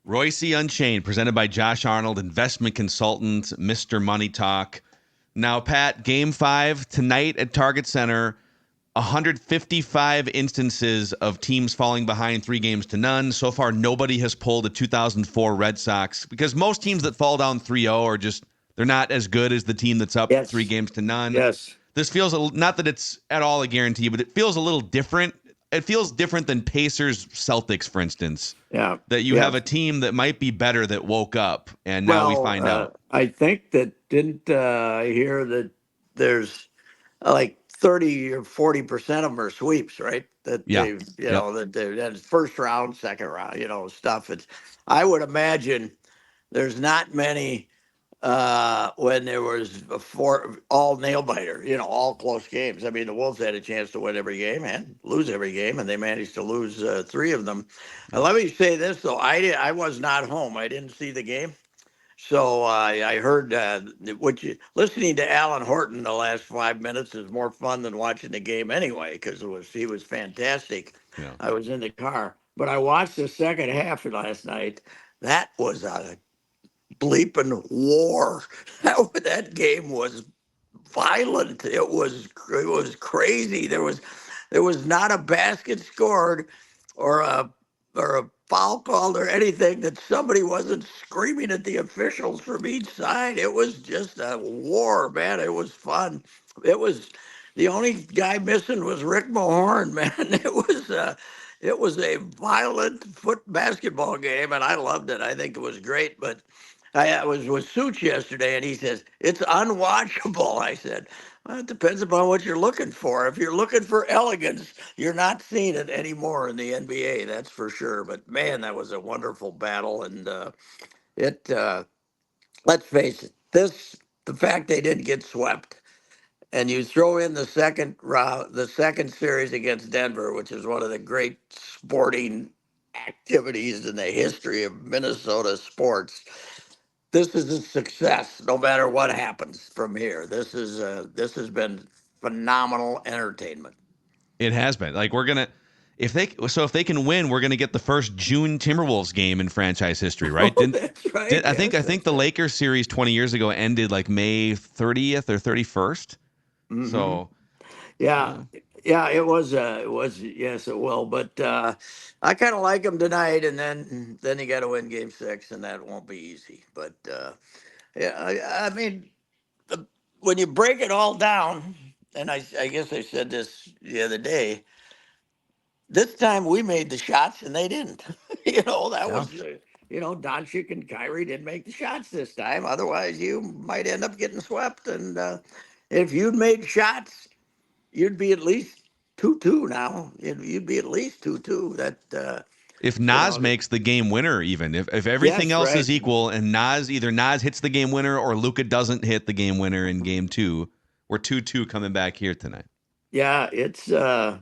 Reusse Unchained, presented by Josh Arnold, investment consultant, Mr. Money Talk. Now, Pat, Game 5 tonight at Target Center. 155 instances of teams falling behind 3-0. So far, nobody has pulled a 2004 Red Sox because most teams that fall down 3-0 are just, they're not as good as the team that's up 3-0. Yes. This feels, not that it's at all a guarantee, but it feels a little different. It feels different than Pacers Celtics, for instance. Yeah. That you have a team that might be better that woke up, and now we find out. I think that didn't hear that there's like 30 or 40% of them are sweeps, right? That they've, that's first round, second round, stuff. I would imagine there's not many when there was all nail biter, all close games. I mean, the Wolves had a chance to win every game and lose every game, and they managed to lose 3 of them. And let me say this though, I was not home. I didn't see the game. So I heard listening to Alan Horton the last 5 minutes is more fun than watching the game anyway, because he was fantastic. Yeah. I was in the car, but I watched the second half last night. That was a bleeping war. That game was violent. It was crazy. There was not a basket scored or a foul called or anything that somebody wasn't screaming at the officials from each side. It was just a war, man. It was fun. It was the only guy missing was Rick Mahorn, man. It was a violent basketball game, and I loved it. I think it was great. But I was with Such yesterday, and he says it's unwatchable. I said, well, it depends upon what you're looking for. If you're looking for elegance, you're not seeing it anymore in the NBA, that's for sure. But man, that was a wonderful battle, and let's face it, the fact they didn't get swept, and you throw in the second round, the second series against Denver, which is one of the great sporting activities in the history of Minnesota sports. This is a success, no matter what happens from here. This has been phenomenal entertainment. It has been. Like if they can win, we're gonna get the first June Timberwolves game in franchise history, right? That's right. I think the Lakers series 20 years ago ended like May 30th or 31st. Mm-hmm. So yeah, it was. Yes, it will. But I kind of like them tonight, and then you got to win Game 6, and that won't be easy. But I mean, when you break it all down, and I guess I said this the other day. This time we made the shots, and they didn't. That was. Doncic and Kyrie didn't make the shots this time. Otherwise, you might end up getting swept. And if you'd made shots, you'd be at least 2-2 now. You'd be at least 2-2. That if Nas makes the game winner, even if everything else is equal, and either Nas hits the game winner or Luka doesn't hit the game winner in Game 2, we're 2-2 coming back here tonight. Yeah, it'll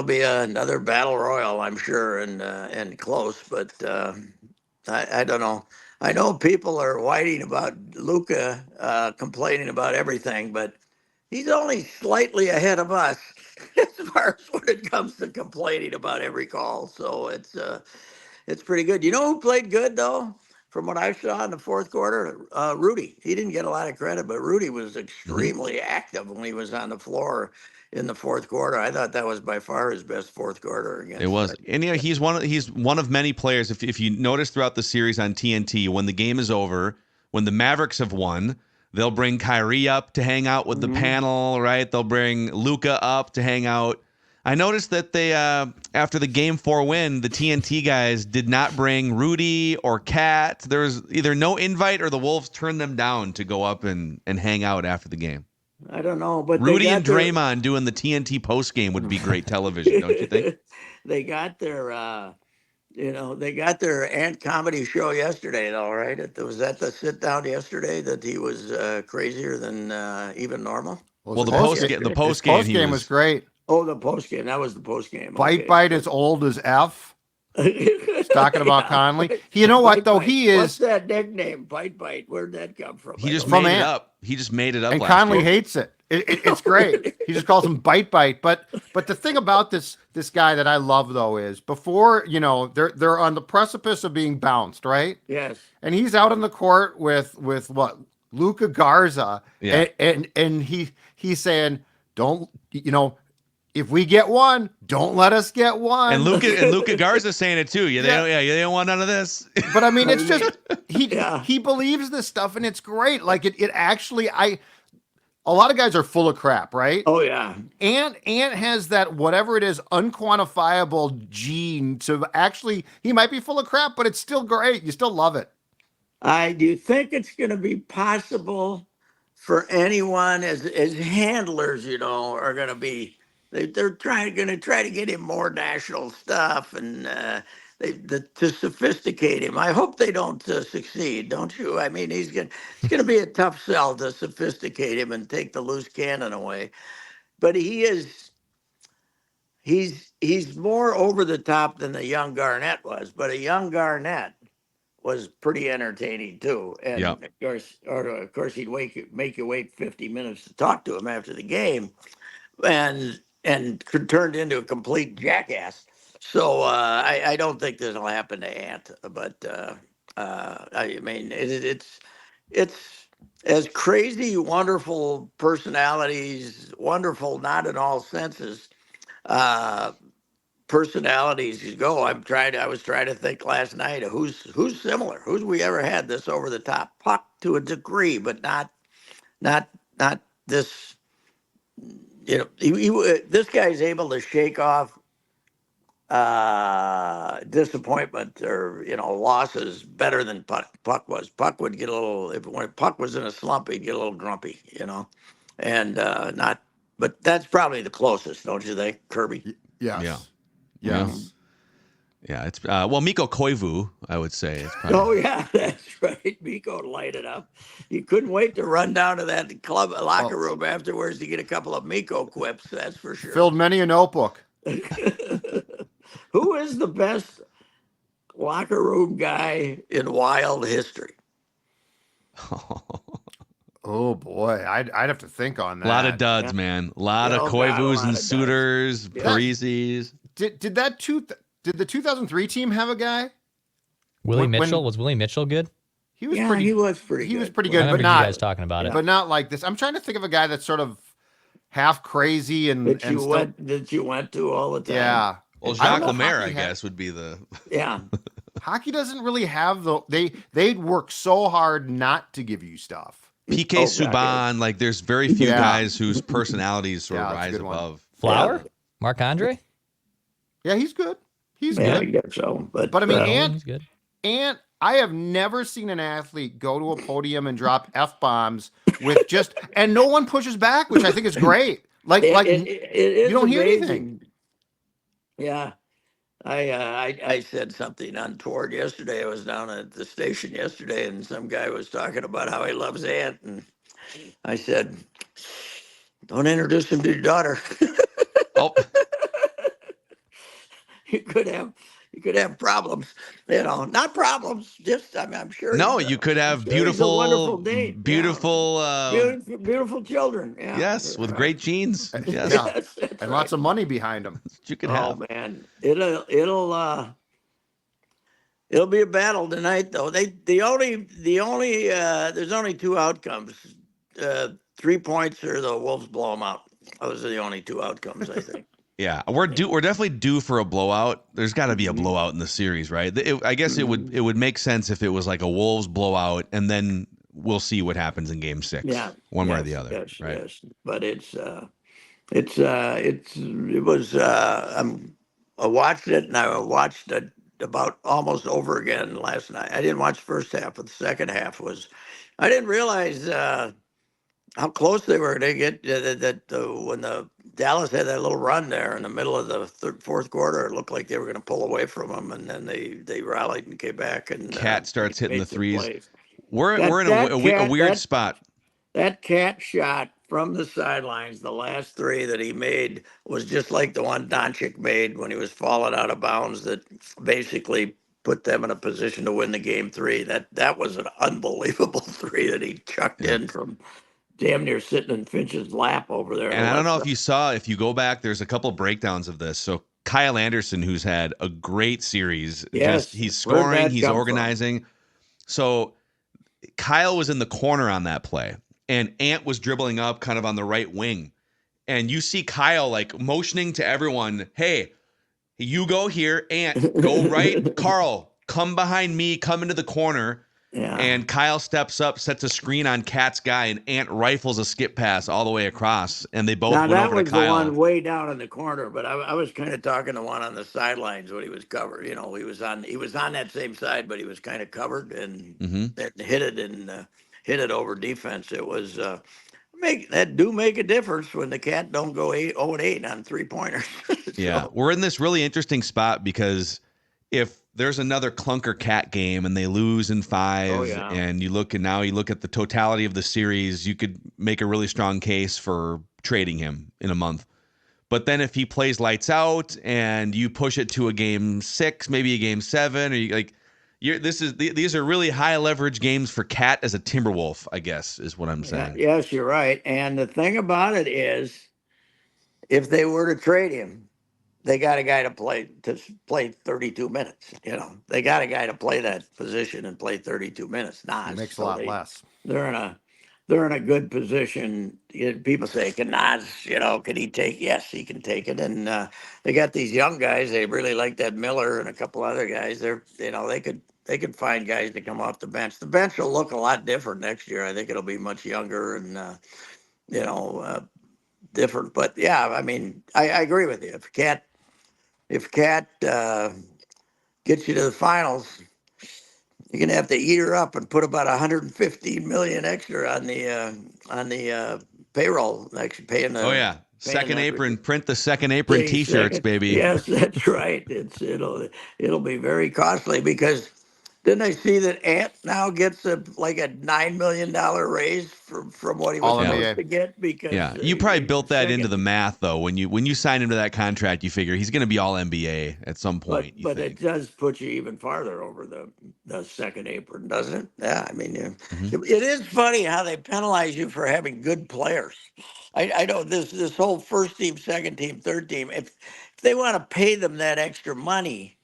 be another battle royal, I'm sure, and close. But I don't know. I know people are whining about Luka, complaining about everything, but he's only slightly ahead of us as far as when it comes to complaining about every call. So it's pretty good. You know who played good though? From what I saw in the fourth quarter, Rudy. He didn't get a lot of credit, but Rudy was extremely active when he was on the floor in the fourth quarter. I thought that was by far his best fourth quarter. Against, it was, and he's one of many players. If you notice throughout the series on TNT, when the game is over, when the Mavericks have won, they'll bring Kyrie up to hang out with the panel, right? They'll bring Luka up to hang out. I noticed that they, after the Game 4 win, the TNT guys did not bring Rudy or Kat. There was either no invite or the Wolves turned them down to go up and hang out after the game. I don't know, but Rudy and Draymond doing the TNT post game would be great television, don't you think? They got their, they got their Ant comedy show yesterday, though, right? Was that the sit down yesterday that he was crazier than even normal? Well, the post game was great. Oh, the post game. That was the post game. Bite is old as F. He's talking about Conley. You know what, though? He is. What's that nickname? Bite. Where'd that come from? He just made it up. He just made it up. And Conley hates it. It's great. He just calls him Bite. But the thing about this guy that I love though is before they're on the precipice of being bounced, right? Yes. And he's out on the court with what Luka Garza, Yeah. and he's saying, don't if we get one, don't let us get one. And Luka Garza saying it too. They don't want none of this. But I mean, it's just Yeah. he believes this stuff, and it's great. Like it actually, a lot of guys are full of crap, right? Oh yeah. Ant has that whatever it is unquantifiable gene to actually he might be full of crap, but it's still great. You still love it. I do think it's going to be possible for anyone as handlers, are going to be they're going to try to get him more national stuff and to sophisticate him. I hope they don't succeed, don't you? I mean, it's going to be a tough sell to sophisticate him and take the loose cannon away. But he's more over the top than the young Garnett was. But a young Garnett was pretty entertaining too, and Yep. of course, he'd make you wait 50 minutes to talk to him after the game, and turned into a complete jackass. So I don't think this will happen to Ant, but I mean it's as crazy, wonderful personalities, wonderful not in all senses. Personalities go. I was trying to think last night of who's similar. Who's we ever had this over the top Puck to a degree, but not this. This guy's able to shake off disappointment or losses better than Puck was. Puck would get a little when Puck was in a slump, he'd get a little grumpy, and not. But that's probably the closest, don't you think, Kirby? Yes. Yeah. Yes. Yeah, it's Mikko Koivu, I would say. It's probably... Oh yeah, that's right. Mikko light it up. You couldn't wait to run down to that club locker room afterwards to get a couple of Mikko quips. That's for sure. Filled many a notebook. Who is the best locker room guy in Wild history? Oh boy, I'd have to think on that. A lot of duds, man. A lot of Koivus and Suitors, Parisis. Did the 2003 team have a guy? Willie Mitchell? Was Willie Mitchell good? He was pretty good. He was pretty I good, remember but not you guys talking about it. But not like this. I'm trying to think of a guy that's sort of half crazy and that you went to all the time. Yeah. Well, Jacques Lemaire, I guess, would be the. Yeah. Hockey doesn't really have they'd work so hard not to give you stuff. PK Subban, like there's very few guys whose personalities sort of rise above. Flower? Marc-Andre? Yeah, he's good. He's Yeah, good. I guess so. But I mean, He's good. Ant, I have never seen an athlete go to a podium and drop F-bombs with and no one pushes back, which I think is great. Like you don't hear anything. Yeah. I said something untoward yesterday. I was down at the station yesterday, and some guy was talking about how he loves Ant, and I said, "Don't introduce him to your daughter." Oh, you could have problems, not problems. Just I'm sure. no, you could have beautiful, wonderful date. beautiful, beautiful children. Yeah. yes, with great genes. Yes, Yeah. Yes, that's And right. lots of money behind him. you could Oh have. man, it'll be a battle tonight, though. There's only two outcomes. 3 points or the Wolves blow them out. Those are the only two outcomes, I think. Yeah, we're definitely due for a blowout. There's got to be a blowout in the series, right? I guess it would make sense if it was like a Wolves blowout, and then we'll see what happens in Game 6. Yeah, one way or yes, the other, yes, right? yes. But I watched it, and I watched it about almost over again last night. I didn't watch the first half, but the second half I didn't realize how close they were to get when the Dallas had that little run there in the middle of the fourth quarter. It looked like they were going to pull away from them, and then they rallied and came back. And Cat starts hitting the made some threes. plays. We're in a weird spot. That Cat shot from the sidelines, the last three that he made, was just like the one Doncic made when he was falling out of bounds that basically put them in a position to win the Game 3. That was an unbelievable three that he chucked in from damn near sitting in Finch's lap over there. And I don't know if you saw, if you go back, there's a couple breakdowns of this. So Kyle Anderson, who's had a great series, Yes, he's where'd scoring, that he's come from? organizing. So Kyle was in the corner on that play, and Ant was dribbling up kind of on the right wing. And you see Kyle like motioning to everyone, hey, you go here, Ant, go right. Karl, come behind me, come into the corner. Yeah. And Kyle steps up, sets a screen on Cat's guy, and Ant rifles a skip pass all the way across. And they both went over to Kyle. That was the one way down in the corner, but I was kind of talking to one on the sidelines when he was covered. You know, he was on that same side, but he was kind of covered and hit it over defense. It was make a difference when the Cat don't go 0-8 on 3-pointers. Yeah, we're in this really interesting spot because if there's another clunker Cat game and they lose in 5, and you look at the totality of the series, you could make a really strong case for trading him in a month. But then if he plays lights out and you push it to a game 6, maybe a game 7, or these are really high leverage games for Cat as a Timberwolf, I guess, is what I'm saying. Yes, you're right. And the thing about it is, if they were to trade him, they got a guy to play 32 minutes. You know, they got a guy to play that position and play 32 minutes. Nas, it makes a lot less. They're in a good position. People say, can Nas, can he take? Yes, he can take it. And they got these young guys. They really like that Miller and a couple other guys. They could find guys to come off the bench. The bench will look a lot different next year. I think it'll be much younger and different. But yeah, I mean, I agree with you. If Cat gets you to the finals, you're gonna have to eat her up and put about 115 million extra on the payroll. Actually, paying the second apron. Print the second apron T-shirts, baby. Yes, that's right. It'll be very costly because didn't I see that Ant now gets a $9 million raise from what he was supposed to get? Because you probably built that into the math though. When you sign him to that contract, you figure he's going to be all NBA at some point. But it does put you even farther over the second apron, doesn't it? Yeah, I mean, it is funny how they penalize you for having good players. I know this whole first team, second team, third team. If they want to pay them that extra money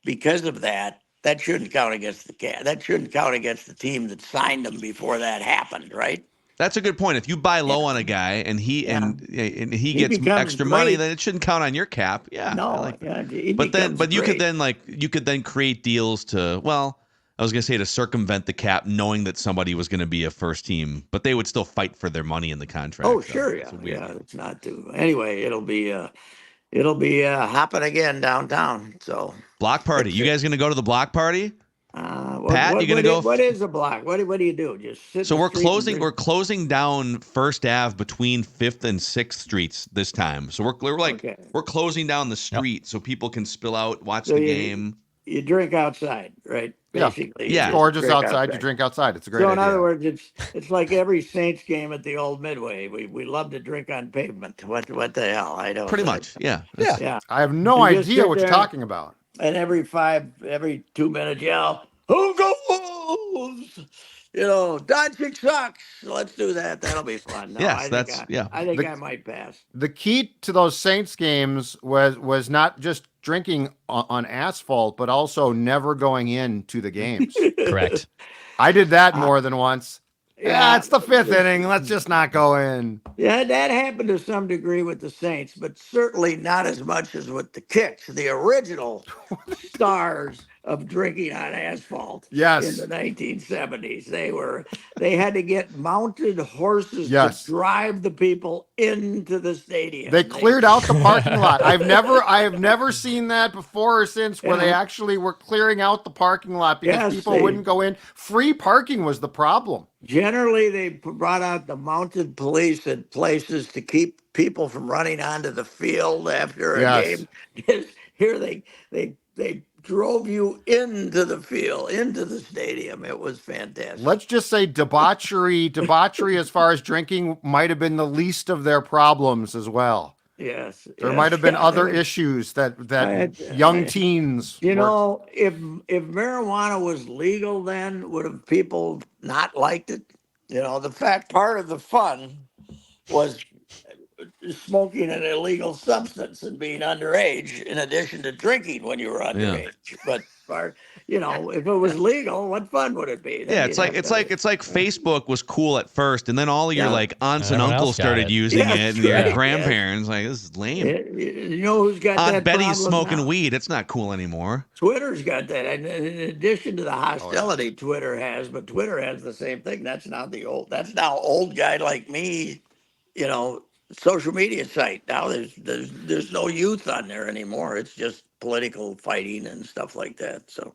because of that. That shouldn't count against the Cat. That shouldn't count against the team that signed them before that happened, right? That's a good point. If you buy low on a guy and he gets extra money, then it shouldn't count on your cap. Yeah. No. You could then create deals to, well, I was going to say to circumvent the cap, knowing that somebody was going to be a first team, but they would still fight for their money in the contract. Oh, sure. Yeah. It's not too. Anyway, it'll be hopping again downtown. So block party. You guys going to go to the block party? Pat, you going to go? What is a block? What do you do? Just sit. So we're closing down First Ave between 5th and 6th Streets this time. So we're closing down the street so people can spill out, watch the game. You drink outside, right? Basically, it's gorgeous outside. You drink outside. It's a great idea. So in other words, it's like every Saints game at the old Midway. We love to drink on pavement. What the hell? I don't. Pretty much, yeah. I have no idea what you're talking about. And every 2 minutes, yell, "Who go Wolves?" Doncic sucks. Let's do that. That'll be fun. No, yes, I think I might pass. The key to those Saints games was not just drinking on asphalt, but also never going into the games. Correct. I did that more than once. Yeah, it's the 5th inning. Let's just not go in. Yeah, that happened to some degree with the Saints, but certainly not as much as with the Kicks, the original stars of drinking on asphalt. Yes. In the 1970s. They had to get mounted horses to drive the people into the stadium. They cleared out the parking lot. I have never seen that before or since where they actually were clearing out the parking lot because people wouldn't go in. Free parking was the problem. Generally, they brought out the mounted police at places to keep people from running onto the field after a game. Here they drove you into the field, into the stadium. It was fantastic. Let's just say debauchery as far as drinking might have been the least of their problems as well. Yes. There might have been other issues that young teens. If marijuana was legal then, would have people not liked it? the part of the fun was smoking an illegal substance and being underage, in addition to drinking when you were underage. But if it was legal, what fun would it be? Then Yeah, you'd have it's like Facebook was cool at first, and then all of your like aunts and Everyone else uncles got started it. using Yes, it, and your right, yes. grandparents like, this is lame. You know who's got Aunt that Betty's problem smoking now? weed. It's not cool anymore. Twitter's got that. And in addition to the hostility Twitter has, but Twitter has the same thing. That's now old guy like me, social media site. Now there's no youth on there anymore. It's just political fighting and stuff like that. So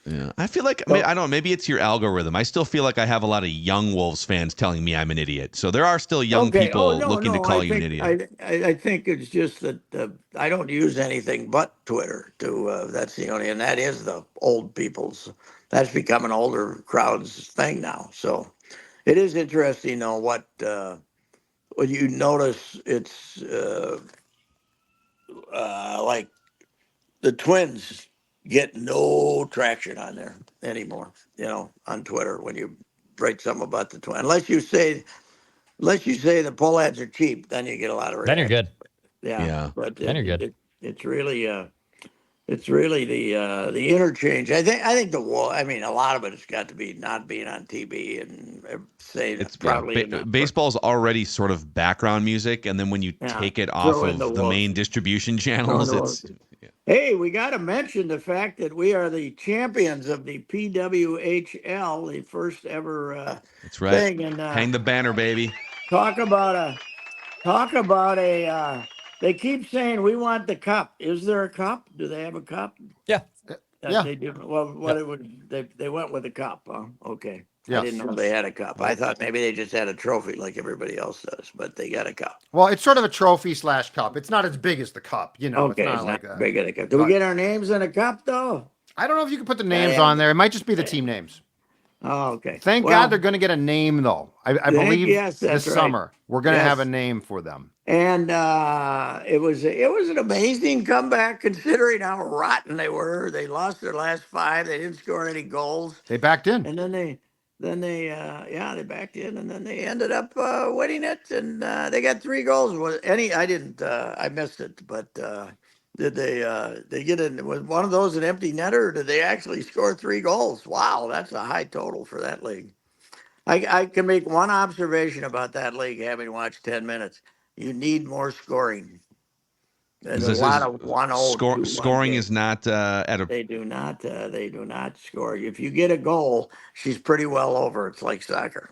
Yeah, I feel like I don't know. Maybe it's your algorithm. I still feel like I have a lot of young Wolves fans telling me I'm an idiot. So there are still young people looking to call you an idiot. I think it's just that I don't use anything but Twitter. That's the only, and that is the old people's. That's become an older crowd's thing now. So it is interesting, though, what when you notice it's like the Twins get no traction on there anymore. On Twitter when you write something about the Twins, unless you say the Pohlads are cheap, then you get a lot of Then reaction. you're good. Yeah. But Then you're good. it's really the interchange. I think the wall. I mean, a lot of it has got to be not being on TV and saying it's probably baseball's already sort of background music, and then when you take it off of the main distribution channels, it's. Hey, we got to mention the fact that we are the champions of the PWHL, the first ever That's right. thing. And hang the banner, baby. Talk about a. They keep saying we want the cup. Is there a cup? Do they have a cup? Yeah. Yeah. They do. Well, it would. They went with a cup. Huh? Okay. Yes. I didn't know they had a cup. I thought maybe they just had a trophy like everybody else does, but they got a cup. Well, it's sort of a trophy / cup. It's not as big as the cup, Okay, it's not like big as a cup. Do we get our names in a cup though? I don't know if you can put the names on there. It might just be the team names. Oh, okay. Thank God they're going to get a name though. I believe this summer we're going to have a name for them. And it was an amazing comeback considering how rotten they were. They lost their last 5. They didn't score any goals. They backed in, and then they backed in, and then they ended up winning it, and they got 3 goals. I didn't. I missed it, but did they get in? Was one of those an empty netter, or did they actually score 3 goals? Wow, that's a high total for that league. I can make one observation about that league, having watched 10 minutes. You need more scoring. There's a lot of 1-0. Scoring is not at a. They do not score. If you get a goal, she's pretty well over. It's like soccer.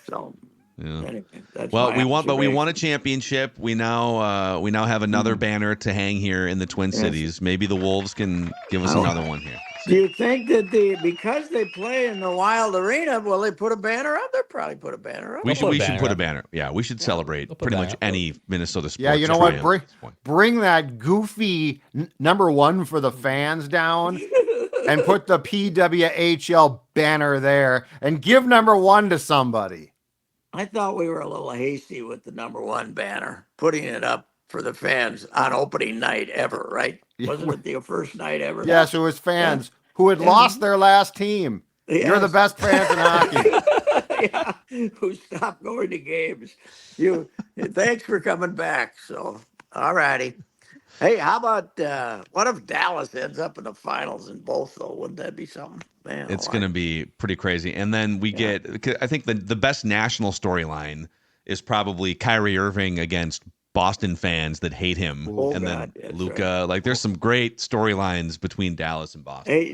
So. Yeah. Anyway, that's we won a championship. We now have another banner to hang here in the Twin Cities. Maybe the Wolves can give us another one here. Do you think that because they play in the Wild Arena, will they put a banner up? They'll probably put a banner up. We should put a banner. Yeah, we should celebrate pretty much any Minnesota sports. Yeah, you know what? Bring that goofy number 1 for the fans down and put the PWHL banner there and give number 1 to somebody. I thought we were a little hasty with the number 1 banner, putting it up for the fans on opening night ever, right? Wasn't it the first night ever? Yes, it was fans who had lost their last team. Yes. You're the best fans in hockey. Who stopped going to games. Thanks for coming back. So, all righty. Hey, how about what if Dallas ends up in the finals in both, though? Wouldn't that be something? Man, it's going to be pretty crazy. And then we get, I think the best national storyline is probably Kyrie Irving against Boston fans that hate him. Then Luka. Right. Like, there's some great storylines between Dallas and Boston. Hey,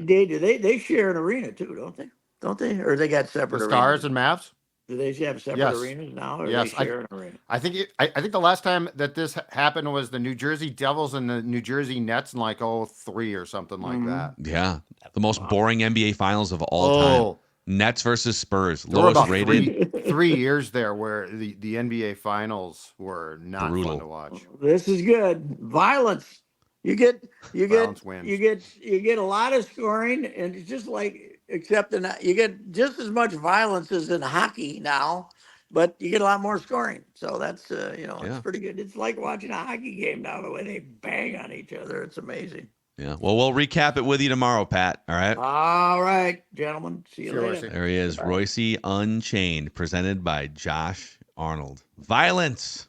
they share an arena, too, don't they? Don't they? Or they got separate arenas? Stars and Mavs? Do they have separate arenas now? Or yes, they share an arena? I think the last time that this happened was the New Jersey Devils and the New Jersey Nets in like 2003 or something like that. Yeah. The most boring NBA finals of all time. Nets versus Spurs. Lowest rated. 3 years there where the NBA finals were not brutal. Fun to watch. This is good. Violence. You get a lot of scoring, and it's just like, except you get just as much violence as in hockey now, but you get a lot more scoring. So that's it's pretty good. It's like watching a hockey game now, the way they bang on each other. It's amazing. Yeah. Well, we'll recap it with you tomorrow, Pat. All right. All right, gentlemen. See you later. There he is, Reusse Unchained, presented by Josh Arnold. Violence